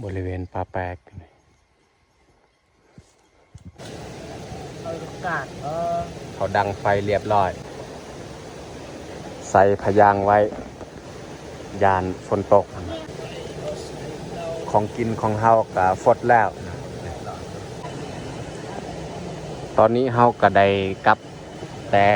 บริเวณป่าแปลกเขาดังไฟเรียบร้อยใส่พยางไว้ยานฝนตกของกินของเฮาก็ฟดแล้วตอนนี้เฮาก็ได้กลับแต่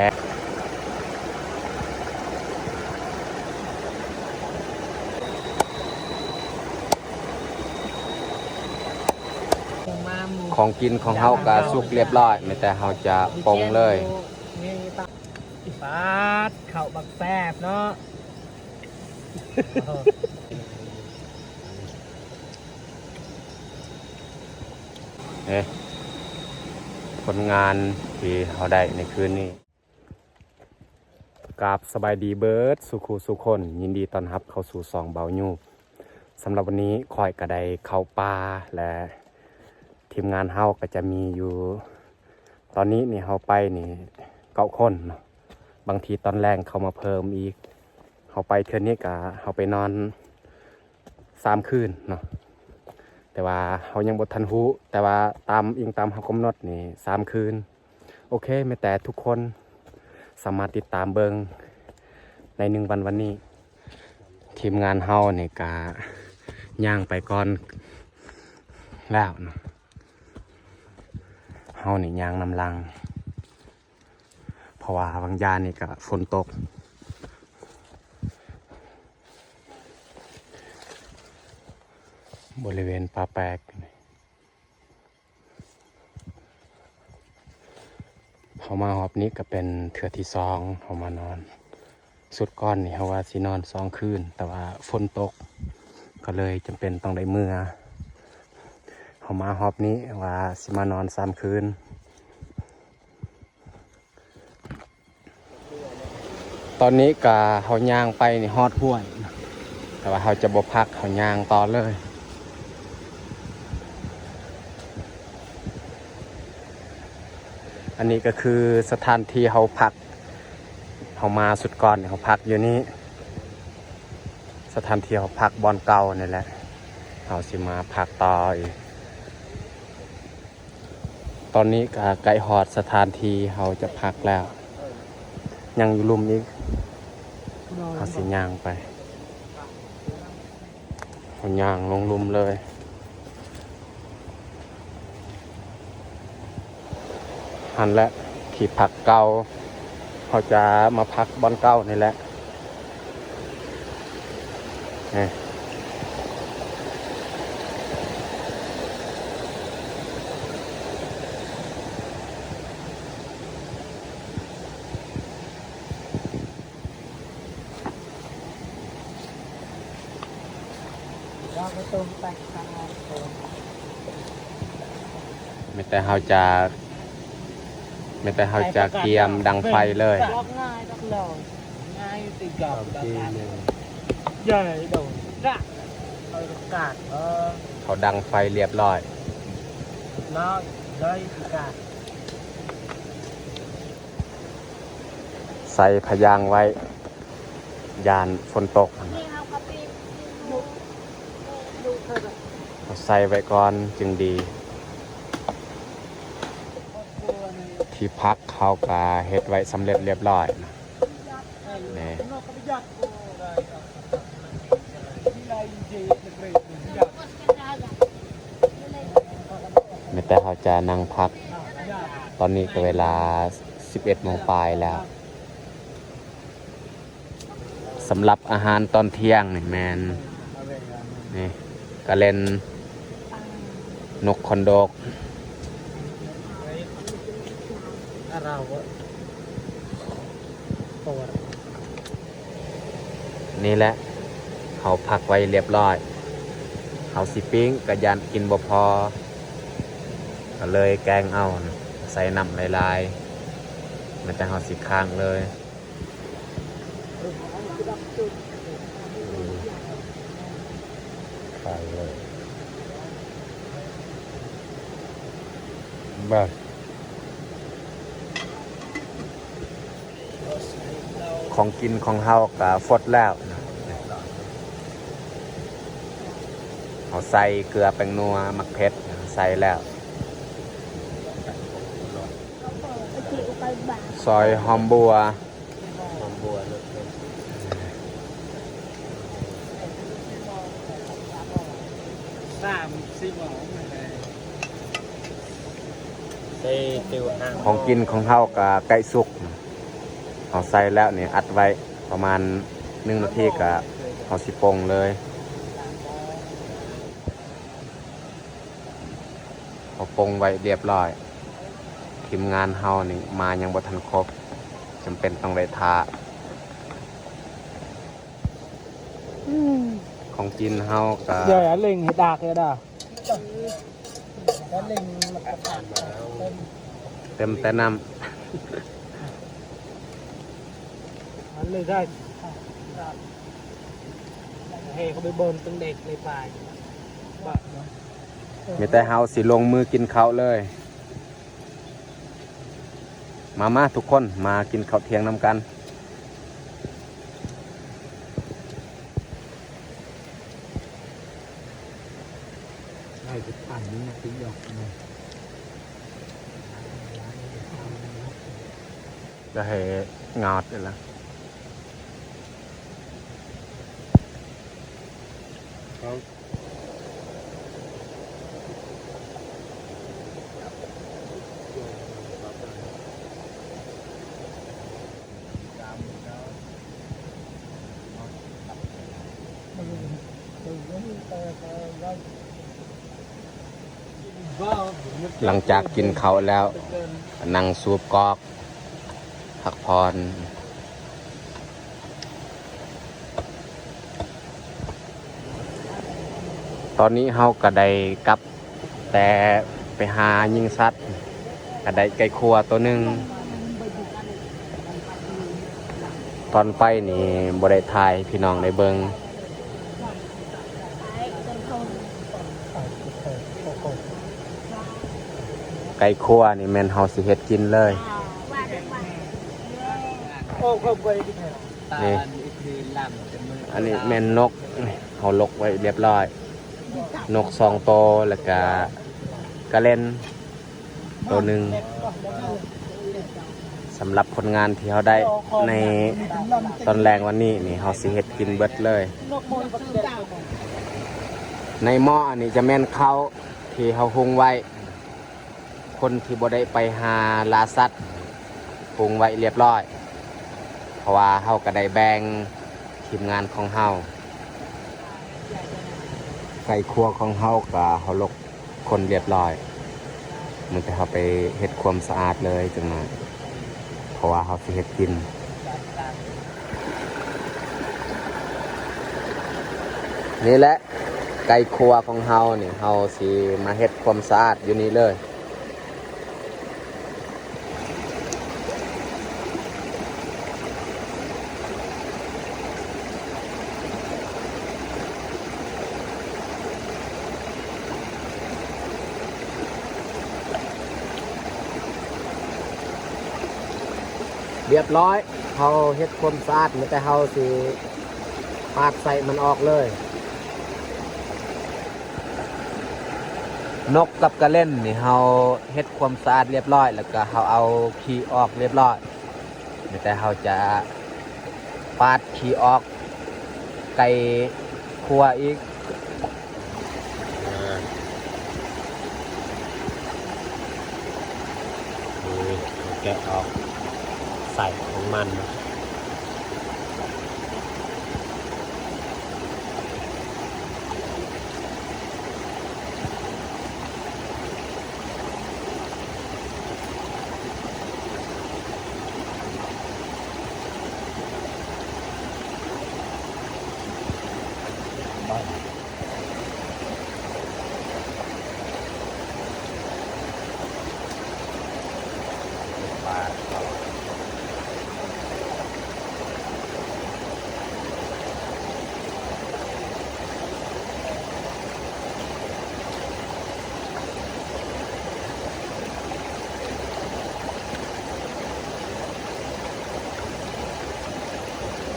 ของกินของเฮาก็สุกเรียบร้อยไม่แต่เฮาจะปรุงเลยปาดเข่าบักแซบเนาะผลงานที่เขาได้ในคืนนี้กราบสบายดีเบิร์ดสุขูสุคนยินดีต้อนรับเข้าสู่ซองเบายูสำหรับวันนี้คอยกระไดเข้าป่าและทีมงานเฮาก็จะมีอยู่ตอนนี้นี่เฮาไปนี่9 คนเนาะบางทีตอนแรกเขามาเพิ่มอีกเฮาไปเทื่อนี้ก็เฮาไปนอน3 คืนเนาะแต่ว่าเขายังบททันหูแต่ว่าตามเฮากำหนดนี่3 คืนโอเคไม่แต่ทุกคนสามารถติดตามเบิงใน1 วันวันนี้ทีมงานเฮาเนี่ยกะย่างไปก่อนแล้วเนาะเฮาเนี่ยย่างนำลังเพราะว่าบางยานนี่ก็ฝนตกบริเวณป่าแปลกเขามาหอบนี้ก็เป็นเทื่อที่2เขามานอนสุดก้อนนี่เขาว่าสินอน2 คืนแต่ว่าฝนตกก็เลยจำเป็นต้องได้เมื่อเขามาหอบนี้ว่าสิมานอน3 คืนตอนนี้ก็เขาย่างไปนี่ฮอดห้วยแต่ว่าเขาจะบ่พักเขาย่างต่อเลยอันนี้ก็คือสถานที่เขาพักเขามาสุดก่อนเขาพักอยู่นี้สถานที่เขาพักบอนเก่านี่แหละเขาสิมาพักต่ออีกตอนนี้ก็ใกล้ฮอดสถานที่เขาจะพักแล้วยังอยู่ลุมอีกเขาสิย่างไปเขาย่างลงลุมเลยหันและที่พักเก่าเขาจะมาพักบอนเก่านี่แหละไม่แต่เขาจะเตรียมดังไฟเลยง่ายดักหล่อง่ายติดกับใหญ่โดนจ้ะเอากาดเขาดังไฟเรียบร้อยแล้วได้กาดใส่พยางไว้ยานฝนตกใส่ไว้ก่อนจึงดีที่พักเขาก็เฮ็ดไว้สำเร็จเรียบร้อยนี่ไม่แต่เขาจะนั่งพักตอนนี้ก็เวลา 11 โมงปลายแล้วสำหรับอาหารตอนเที่ยงนี่แมนนี่ก็เล่นนกคอนโดกนี่แหละเขาพักไว้เรียบร้อยเขาสิปิ้งกระยันกินบ่พอก็เลยแกงเอาใส่น้ำลายๆมันจะเขาสิข้างเลยไปเลยบ้าของกินของเฮาก็ฟดแล้ว เอาใส่เกลือแป้งนัวมักเผ็ดใส่แล้วซอยหอมบัว หอมบัวเลย3-4 หม้อเลยใส่ติวห้าง ของกินของเฮากับไก่สุกเอาใส่แล้วนี่อัดไว้ประมาณ1 นาทีกับเอาสิปรุงเลยเอาปรุงไว้เรียบร้อยทีมงานเฮานี่มายังบ่ทันครบจำเป็นต้องได้ทาของกินเฮากับ เดี๋ยวเล็งให้ดากเลยด่าแล้วเล็งมันกระถางมาแล้ว เต็มแต่น้ มันเลยได้เฮ้เขาไปเบิร์นตั้งเด็กในป่าบ้า ำมีแต่เฮาสิลงมือกินข้าวเลย มาทุกคนมากินข้าวเที่ยงนำกันได้จะปั่นนี่นะติ๊กหยอกเลย จะให้งอดเลยล่ะ หลังจากกินข้าวแล้วนั่งสูบกอกพักผ่อนตอนนี้เฮาก็ได้กลับแต่ไปหายิงสัตว์ก็ได้ไก่ครัวตัวหนึ่งตอนไปนี่บ่ได้ถ่ายพี่น้องได้เบิงไก่ครัวนี่แม่นเฮาสิเฮ็ดกินเลย โอ้เขาไปที่ไหน นี่อันนี้แม่นนกเฮาลกไว้เรียบร้อยนก2 ตัวแล้วก็กระเล่นตัวหนึ่งสำหรับผลงานที่เขาได้ในตอนแรงวันนี้นี่เขาสิเฮ็ดกินเบิดเลย ในหม้ออันนี้จะแม่นเขาที่เขาหุงไว้ คนที่บ่ได้ไปหาลาสัตว์หุงไว้เรียบร้อย เพราะว่าเขาก็ได้แบ่งทีมงานของเขาไก่ครัวของเขากับเขาลกคนเรียบร้อยมันจะเขาไปเฮ็ดความสะอาดเลยจังหน่อยเพราะว่าเขาสิเฮ็ดกินนี่แหละไก่ครัวของเฮานี่เฮาสิมาเฮ็ดความสะอาดอยู่นี่เลยเรียบร้อยเฮาเฮ็ดความสะอาดแต่เฮาสิปาดใส่มันออกเลยนกกับกระเล่นนี่เฮาเฮ็ดความสะอาดเรียบร้อยแล้วก็เฮาเอาขี้ออกเรียบร้อยแต่เฮาจะปาดขี้ออกไก่ครัวอีกแกะออกใส่ของมัน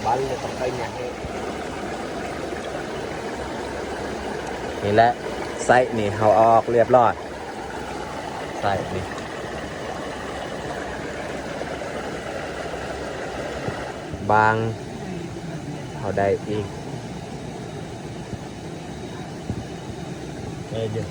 บ้านเลยต้องไปเนี่ย นี่แหละไส้นี่เขาเอาออกเรียบร้อยไส้นี่บางเขาได้อีกเดี๋ยว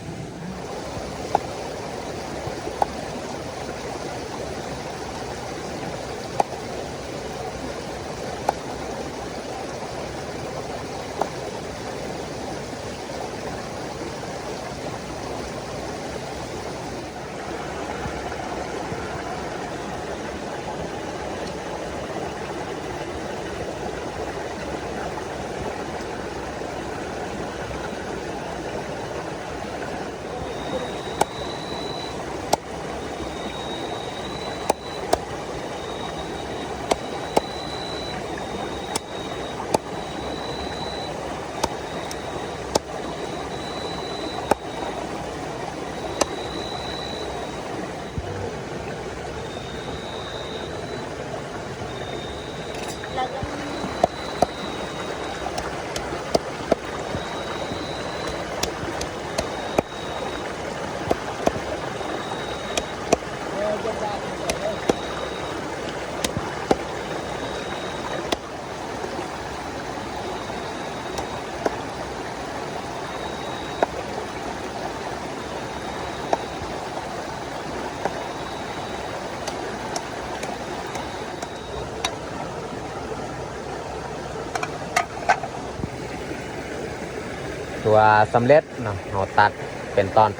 ตัวสำเร็จเนาะเราตัดเป็นตอน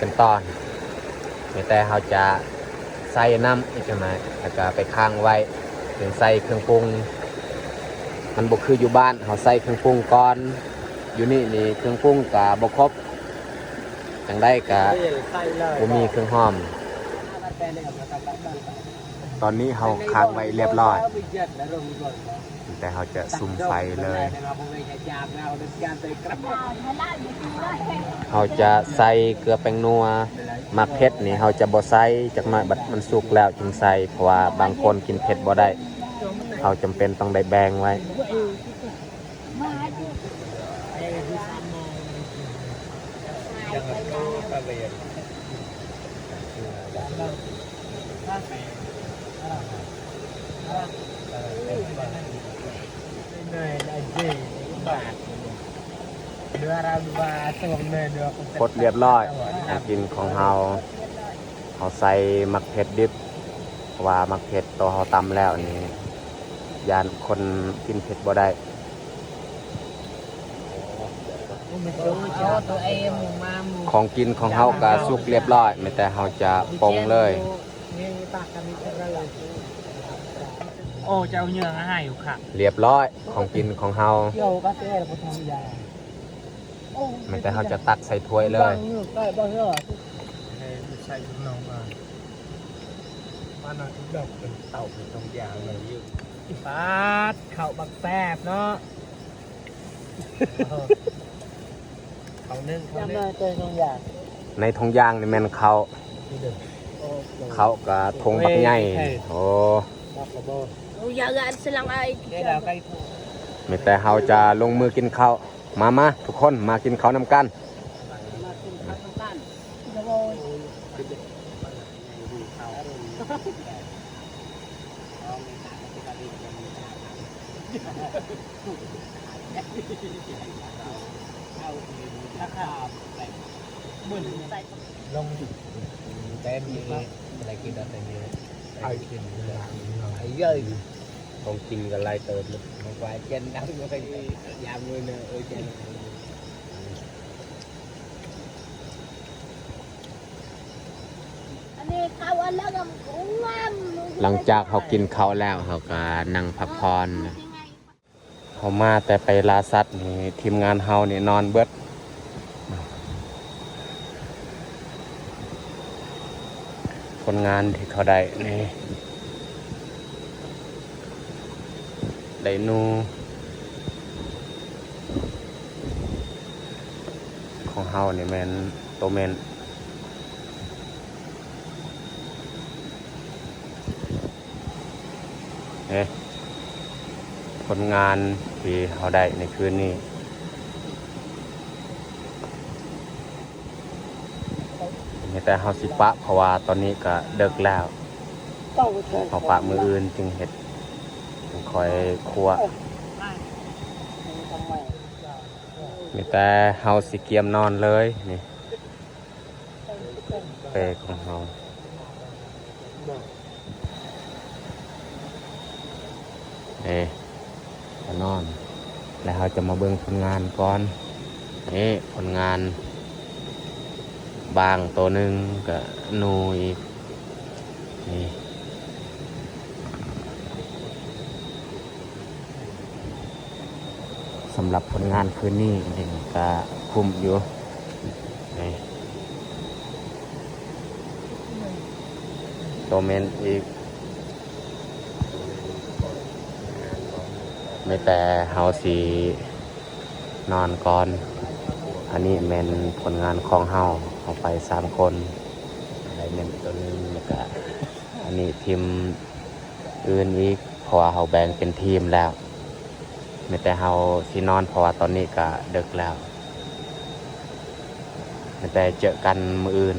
มีแต่เราจะใส่น้ำอีกหน่อยแล้วก็ไปค้างไว้ถึงใส่เครื่องปรุงมันบ่คืออยู่บ้านเราใส่เครื่องปรุงก่อนอยู่นี่เครื่องปรุงก็บ่ครบจังได้ก็บ่มีเครื่องหอมตอนนี้เราค้างไว้เรียบร้อยแต่เราจะซุ่มไฟเลยเราจะใส่เกลือแป้งนัวมักเผ็ดนี่เราจะบ่ใส่จักหน่อยบัดมันสุกแล้วจึงใส่เพราะว่าบางคนกินเผ็ดบ่ได้เราจำเป็นต้องได้แบ่งไว้กดเรียบร้อยของกินของเราใส่มักเผ็ดดิบเพราะว่ามักเผ็ดตัวเราตำแล้วนี่ยานคนกินเผ็ดบ่ได้ของกินของเราก็สุกเรียบร้อยไม่แต่เราจะปรุงเลยโอ้เจ้าเนื้อให้อยู่ค่ะเรียบร้อยของกินของเราไม่แต่เราจะตักใส่ถ้วยเลยใส่ถุงน้องมาบ้านเราทุกดอกเป็นเต่าเป็นตรงยาวเลยอยู่ปาดเข่าบักแซบเนาะเขานึ่งในทงยางนี่แม่นเขากับทงบักใหญ่โอ้ไม่แต่เราจะลงมือกินข้าวมาทุกคนมากินข้าวนำกันลงแต่มีอะไรกินแต่มีไอกินไอเยอะของกินกันไล่เติมเลยmột vài chân đắng nó phải giảm người nữa ơi chân หลังจากเขากินข้าวแล้วเขาก็นั่งพักผ่อนเขามาแต่ไปลาสัตว์นี่ทีมงานเฮานี่นอนเบิดคนงานที่เขาได้นูของเฮานี่แมนโตแมนคนงานที่เขาได้ในคืนนี้ มีแต่เฮาสิปะเพราะว่าตอนนี้ก็ดึกแล้วเฮาปะมืออื่นจึงเฮ็ดจึงคอยครัวมีแต่เฮาสิเกียมนอนเลยนี่เปรของเฮาจะนอน แล้วเราจะมาเบิ่งผลงานก่อนนี่ผลงานบางตัวหนึ่งกับนูอีกนี่สำหรับผลงานคืนนี้นี่ก็คุมอยู่นี่ตัวเมนอีกไม่แต่เฮาสีนอนก่อนอันนี้เมนผลงานของเฮาเอาไป3 คนอะไรเมนตัวนึงแล้วก็อันนี้ทีมอื่นอีกเพราะว่าเฮาแบ่งเป็นทีมแล้วไม่แต่เฮาสีนอนเพราะว่าตอนนี้ก็ดึกแล้วไม่แต่เจอกันมื้ออื่น